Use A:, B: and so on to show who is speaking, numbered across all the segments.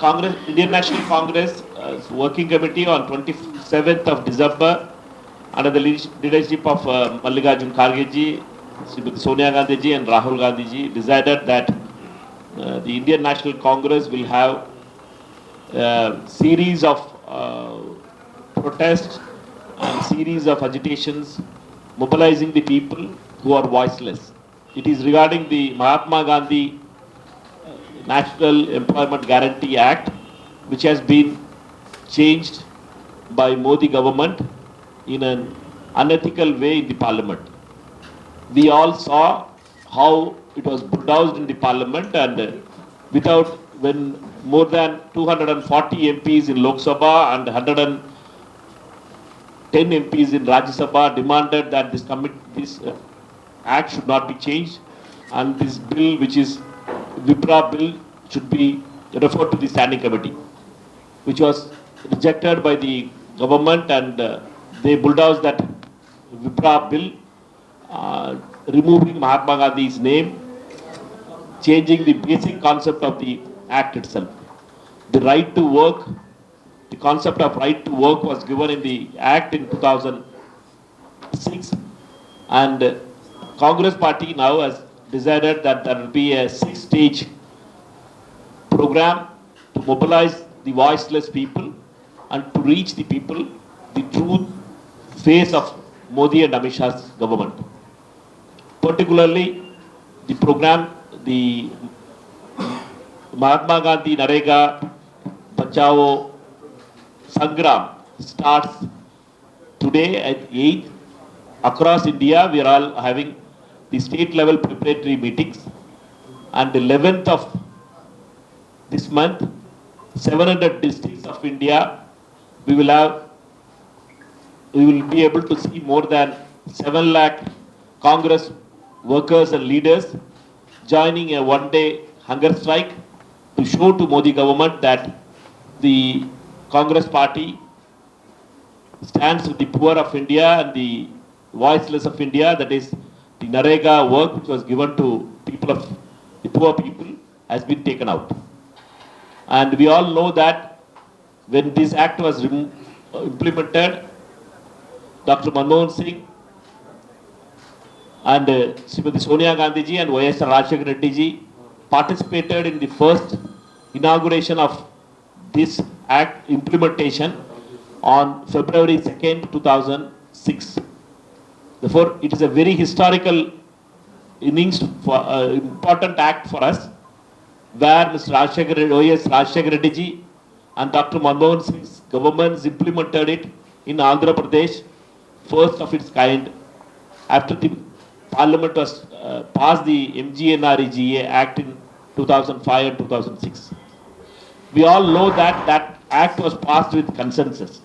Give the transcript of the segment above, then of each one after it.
A: Congress, Indian National Congress Working Committee on 27th of December under the leadership of Mallikarjun Kharge ji, Sonia Gandhi ji and Rahul Gandhi ji decided that the Indian National Congress will have a series of protests and series of agitations mobilizing the people who are voiceless. It is regarding the Mahatma Gandhi National Employment Guarantee Act, which has been changed by Modi government in an unethical way in the parliament. We all saw how it was bulldozed in the parliament, and without, when more than 240 MPs in Lok Sabha and 110 MPs in Rajya Sabha demanded that this act should not be changed, and this bill, which is Vipra bill, should be referred to the standing committee, which was rejected by the government, and they bulldozed that Vipra bill, removing Mahatma Gandhi's name, changing the basic concept of the act itself. The right to work, the concept of right to work was given in the act in 2006, and Congress party now has decided that there will be a 6-stage program to mobilize the voiceless people and to reach the people the true face of Modi and Amit Shah's government. Particularly, the program, the Mahatma Gandhi Narega Bachao Sangram starts today at 8. Across India, we are all having the state level preparatory meetings, and the 11th of this month, 700 districts of India, we will be able to see more than 7 lakh Congress workers and leaders joining a one-day hunger strike to show to Modi government that the Congress party stands with the poor of India and the voiceless of India, that is the Narega work which was given to people of the poor people has been taken out. And we all know that when this act was implemented, Dr. Manmohan Singh and Srimati Sonia Gandhi ji and Y.S. Rajshekar Reddy ji participated in the first inauguration of this act implementation on February 2nd, 2006. Therefore, it is a very historical innings, for important act for us, where Mr. Y.S. Rajshekar Reddy ji and Dr. Manmohan Singh's governments implemented it in Andhra Pradesh, first of its kind, after the Parliament was passed the MGNREGA Act in 2005 and 2006. We all know that that act was passed with consensus.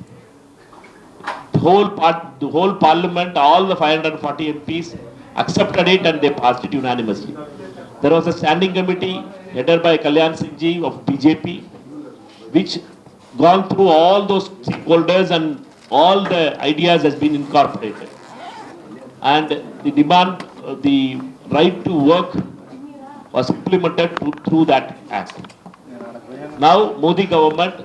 A: The whole Parliament, all the 540 MPs accepted it and they passed it unanimously. There was a standing committee headed by Kalyan Singh ji of BJP, which gone through all those stakeholders and all the ideas has been incorporated. And the demand, the right to work was implemented through that act. Now Modi government,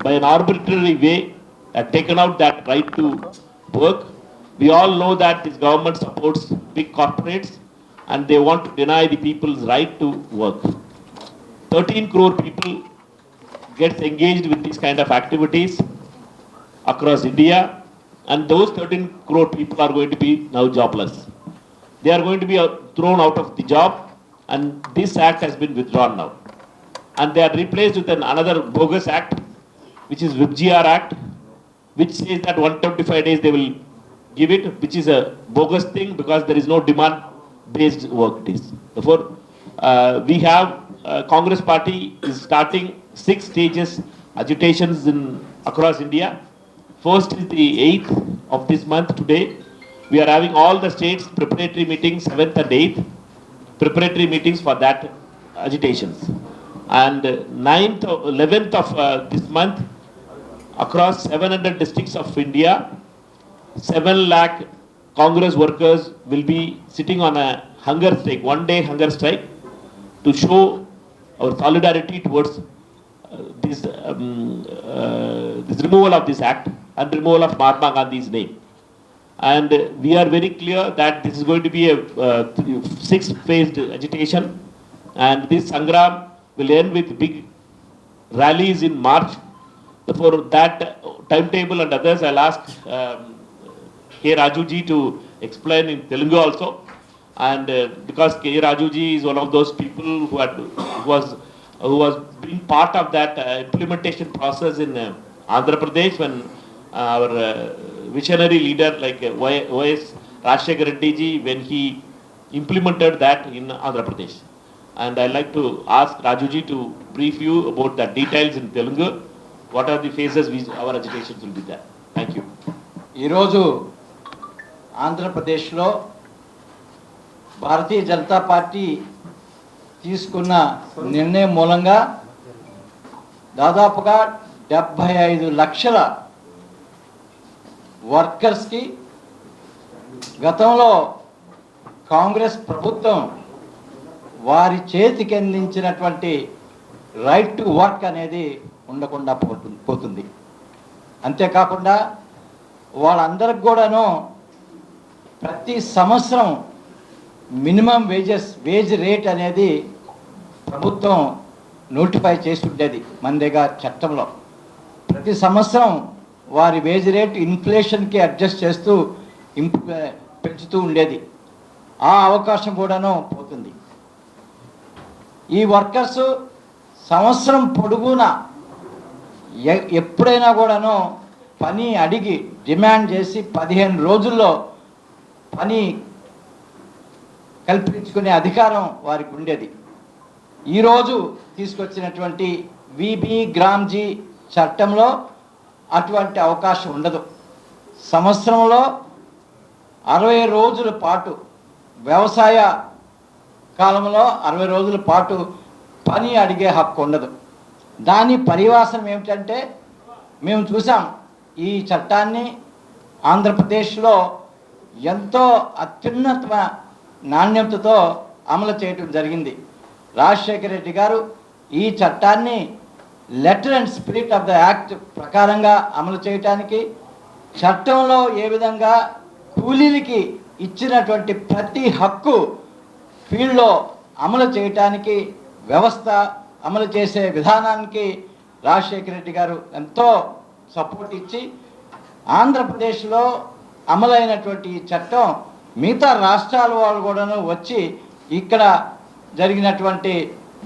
A: by an arbitrary way, had taken out that right to work. We all know that this government supports big corporates and they want to deny the people's right to work. 13 crore people gets engaged with these kind of activities across India, and those 13 crore people are going to be now jobless. They are going to be thrown out of the job, and this act has been withdrawn now. And they are replaced with another bogus act, which is VIPGR Act, which says that 125 days they will give it, which is a bogus thing because there is no demand-based work days. Therefore, we have Congress party is starting 6 stages agitations across India. First is the 8th of this month today. We are having all the states preparatory meetings, 7th and 8th, preparatory meetings for that agitations. And 9th, 11th of this month, across 700 districts of India, 7 lakh Congress workers will be sitting on a hunger strike, one-day hunger strike, to show our solidarity towards this removal of this act and removal of Mahatma Gandhi's name. And we are very clear that this is going to be a 6-phased agitation, and this Sangram will end with big rallies in March. For that timetable and others, I'll ask K. Raju ji to explain in Telugu also. And because K. Raju ji is one of those people who was being part of that implementation process in Andhra Pradesh when our visionary leader like Y.S. Rajshekar Reddy ji, when he implemented that in Andhra Pradesh. And I'd like to ask Raju ji to brief you about the details in Telugu. What are the phases our agitations will be there? Thank you.
B: ఈరోజు ఆంధ్రప్రదేశ్లో Bharatiya Janata party తీసుకున్న నిర్ణయం మూలంగా దాదాపుగా 75 లక్షల వర్కర్స్కి గతంలో కాంగ్రెస్ ప్రభుత్వం వారి చేతికి అందించినటువంటి రైట్ టు వర్క్ అనేది ఉండకుండా పోతుంది. అంతేకాకుండా వాళ్ళందరికి కూడాను ప్రతి సంవత్సరం మినిమం వేజ్ రేట్ అనేది ప్రభుత్వం నోటిఫై చేసి ఉండేది మన్రేగా చట్టంలో. ప్రతి సంవత్సరం వారి వేజ్ రేట్ ఇన్ఫ్లేషన్కి అడ్జస్ట్ చేస్తూ పెంచుతూ ఉండేది. ఆ అవకాశం కూడాను పోతుంది. ఈ వర్కర్స్ సంవత్సరం పొడుగునా ఎప్పుడైనా కూడాను పని అడిగి డిమాండ్ చేసి 15 రోజుల్లో పని కల్పించుకునే అధికారం వారికి ఉండేది. ఈరోజు తీసుకొచ్చినటువంటి విబి గ్రామ్జీ చట్టంలో అటువంటి అవకాశం ఉండదు. సంవత్సరంలో 60 రోజుల పాటు వ్యవసాయ కాలంలో 60 రోజుల పాటు పని అడిగే హక్కు ఉండదు. దాని పరివాసనం ఏమిటంటే మేము చూసాం ఈ చట్టాన్ని ఆంధ్రప్రదేశ్లో ఎంతో అత్యున్నత నాణ్యతతో అమలు చేయడం జరిగింది. రాజశేఖర రెడ్డి గారు ఈ చట్టాన్ని letter and spirit of the act ప్రకారంగా అమలు చేయటానికి, చట్టంలో ఏ విధంగా కూలీలకి ఇచ్చినటువంటి ప్రతి హక్కు ఫీల్డ్లో అమలు చేయటానికి, వ్యవస్థ అమలు చేసే విధానానికి రాజశేఖర రెడ్డి గారు ఎంతో సపోర్ట్ ఇచ్చి ఆంధ్రప్రదేశ్లో అమలైనటువంటి ఈ చట్టం మిగతా రాష్ట్రాల వాళ్ళు కూడాను వచ్చి ఇక్కడ జరిగినటువంటి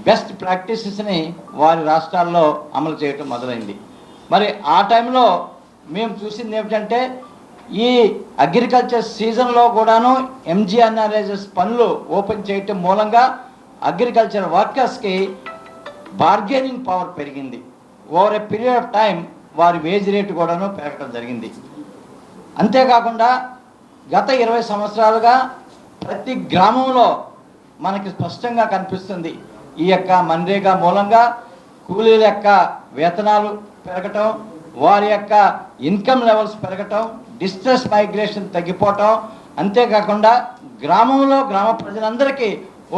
B: బెస్ట్ ప్రాక్టీసెస్ని వారి రాష్ట్రాల్లో అమలు చేయటం మొదలైంది. మరి ఆ టైంలో మేము చూసింది ఏమిటంటే ఈ అగ్రికల్చర్ సీజన్లో కూడాను ఎంజీఎన్ఆర్ఎస్ పనులు ఓపెన్ చేయటం మూలంగా అగ్రికల్చర్ వర్కర్స్కి బార్గెనింగ్ పవర్ పెరిగింది. Over a period of time వారి వేజ్ రేటు కూడాను పెరగడం జరిగింది. అంతేకాకుండా గత 20 సంవత్సరాలుగా ప్రతి గ్రామంలో మనకి స్పష్టంగా కనిపిస్తుంది ఈ యొక్క మన్రేగా మూలంగా కూలీల యొక్క వేతనాలు పెరగటం, వారి యొక్క ఇన్కమ్ లెవెల్స్ పెరగటం, డిస్ట్రెస్ మైగ్రేషన్ తగ్గిపోవటం, అంతేకాకుండా గ్రామంలో గ్రామ ప్రజలందరికీ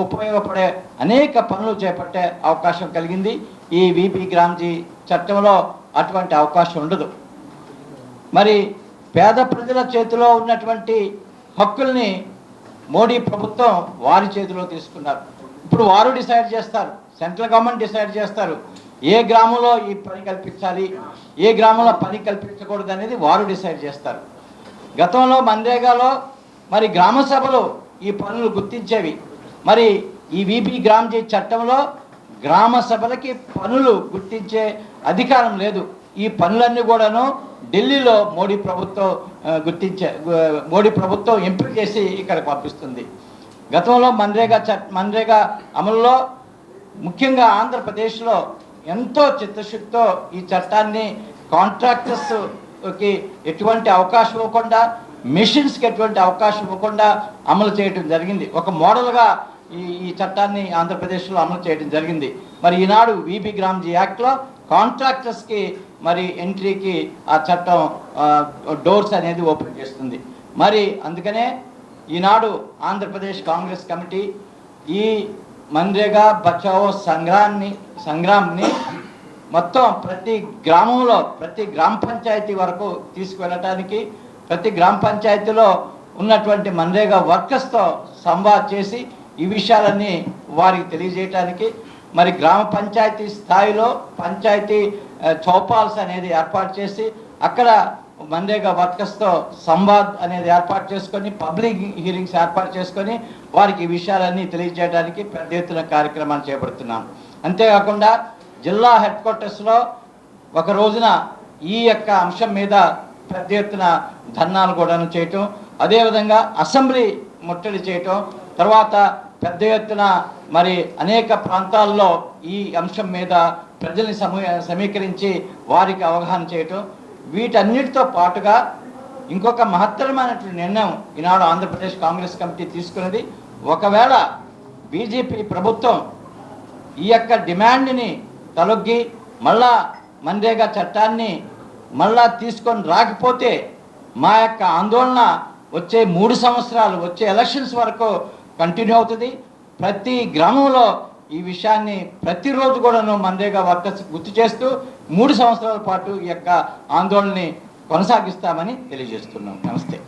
B: ఉపయోగపడే అనేక పనులు చేపట్టే అవకాశం కలిగింది. ఈ విబి గ్రామ్జీ చట్టంలో అటువంటి అవకాశం ఉండదు. మరి పేద ప్రజల చేతిలో ఉన్నటువంటి హక్కుల్ని మోడీ ప్రభుత్వం వారి చేతిలో తీసుకున్నారు. ఇప్పుడు వారు డిసైడ్ చేస్తారు, సెంట్రల్ గవర్నమెంట్ డిసైడ్ చేస్తారు ఏ గ్రామంలో ఈ పని కల్పించాలి, ఏ గ్రామంలో పని కల్పించకూడదు అనేది వారు డిసైడ్ చేస్తారు. గతంలో మన్రేగాలో మరి గ్రామ సభలు ఈ పనులు గుర్తించేవి. మరి ఈ విబి గ్రామ్జీ చట్టంలో గ్రామ సభలకి పనులు గుర్తించే అధికారం లేదు. ఈ పనులన్నీ కూడాను ఢిల్లీలో మోడీ ప్రభుత్వం ఎంపిక చేసి ఇక్కడికి పంపిస్తుంది. గతంలో మన్రేగా అమలులో ముఖ్యంగా ఆంధ్రప్రదేశ్లో ఎంతో చిత్తశుద్ధితో ఈ చట్టాన్ని కాంట్రాక్టర్స్కి ఎటువంటి అవకాశం ఇవ్వకుండా, మెషిన్స్కి ఎటువంటి అవకాశం ఇవ్వకుండా అమలు చేయడం జరిగింది. ఒక మోడల్గా ఈ చట్టాన్ని ఆంధ్రప్రదేశ్లో అమలు చేయడం జరిగింది. మరి ఈనాడు విబి గ్రామ్జీ యాక్ట్లో కాంట్రాక్టర్స్కి మరి ఎంట్రీకి ఆ చట్టం డోర్స్ అనేది ఓపెన్ చేస్తుంది. మరి అందుకనే ఈనాడు ఆంధ్రప్రదేశ్ కాంగ్రెస్ కమిటీ ఈ మన్రేగా బచావో సంగ్రామ్ని మొత్తం ప్రతి గ్రామంలో ప్రతి గ్రామ పంచాయతీ వరకు తీసుకువెళ్ళటానికి, ప్రతి గ్రామ పంచాయతీలో ఉన్నటువంటి మన్రేగా వర్కర్స్తో సంవాద్ చేసి ఈ విషయాలన్నీ వారికి తెలియజేయటానికి, మరి గ్రామ పంచాయతీ స్థాయిలో పంచాయతీ చౌపాల్స్ అనేది ఏర్పాటు చేసి అక్కడ మన్రేగా వర్కర్స్తో సంవాద్ అనేది ఏర్పాటు చేసుకొని పబ్లిక్ హీరింగ్స్ ఏర్పాటు చేసుకొని వారికి ఈ విషయాలన్నీ తెలియజేయడానికి పెద్ద ఎత్తున కార్యక్రమాలు చేపడుతున్నాం. అంతేకాకుండా జిల్లా హెడ్ క్వార్టర్స్లో ఒక రోజున ఈ యొక్క అంశం మీద పెద్ద ఎత్తున ధర్నాలు కూడా చేయటం, అదేవిధంగా అసెంబ్లీ ముట్టడి చేయటం, తర్వాత పెద్ద ఎత్తున మరి అనేక ప్రాంతాల్లో ఈ అంశం మీద ప్రజల్ని సమీకరించి వారికి అవగాహన చేయటం, వీటన్నిటితో పాటుగా ఇంకొక మహత్తరమైనటువంటి నిర్ణయం ఈనాడు ఆంధ్రప్రదేశ్ కాంగ్రెస్ కమిటీ తీసుకున్నది. ఒకవేళ బీజేపీ ప్రభుత్వం ఈ యొక్క డిమాండ్ని తలొగ్గి మళ్ళా మన్రేగా చట్టాన్ని మళ్ళా తీసుకొని రాకపోతే మా యొక్క ఆందోళన వచ్చే 3 సంవత్సరాలు వచ్చే ఎలక్షన్స్ వరకు కంటిన్యూ అవుతుంది. ప్రతి గ్రామంలో ఈ విషయాన్ని ప్రతిరోజు కూడాను మన్రేగా వర్కర్స్ గుర్తు చేస్తూ 3 సంవత్సరాల పాటు ఈ యొక్క ఆందోళనని కొనసాగిస్తామని తెలియజేస్తున్నాం. నమస్తే.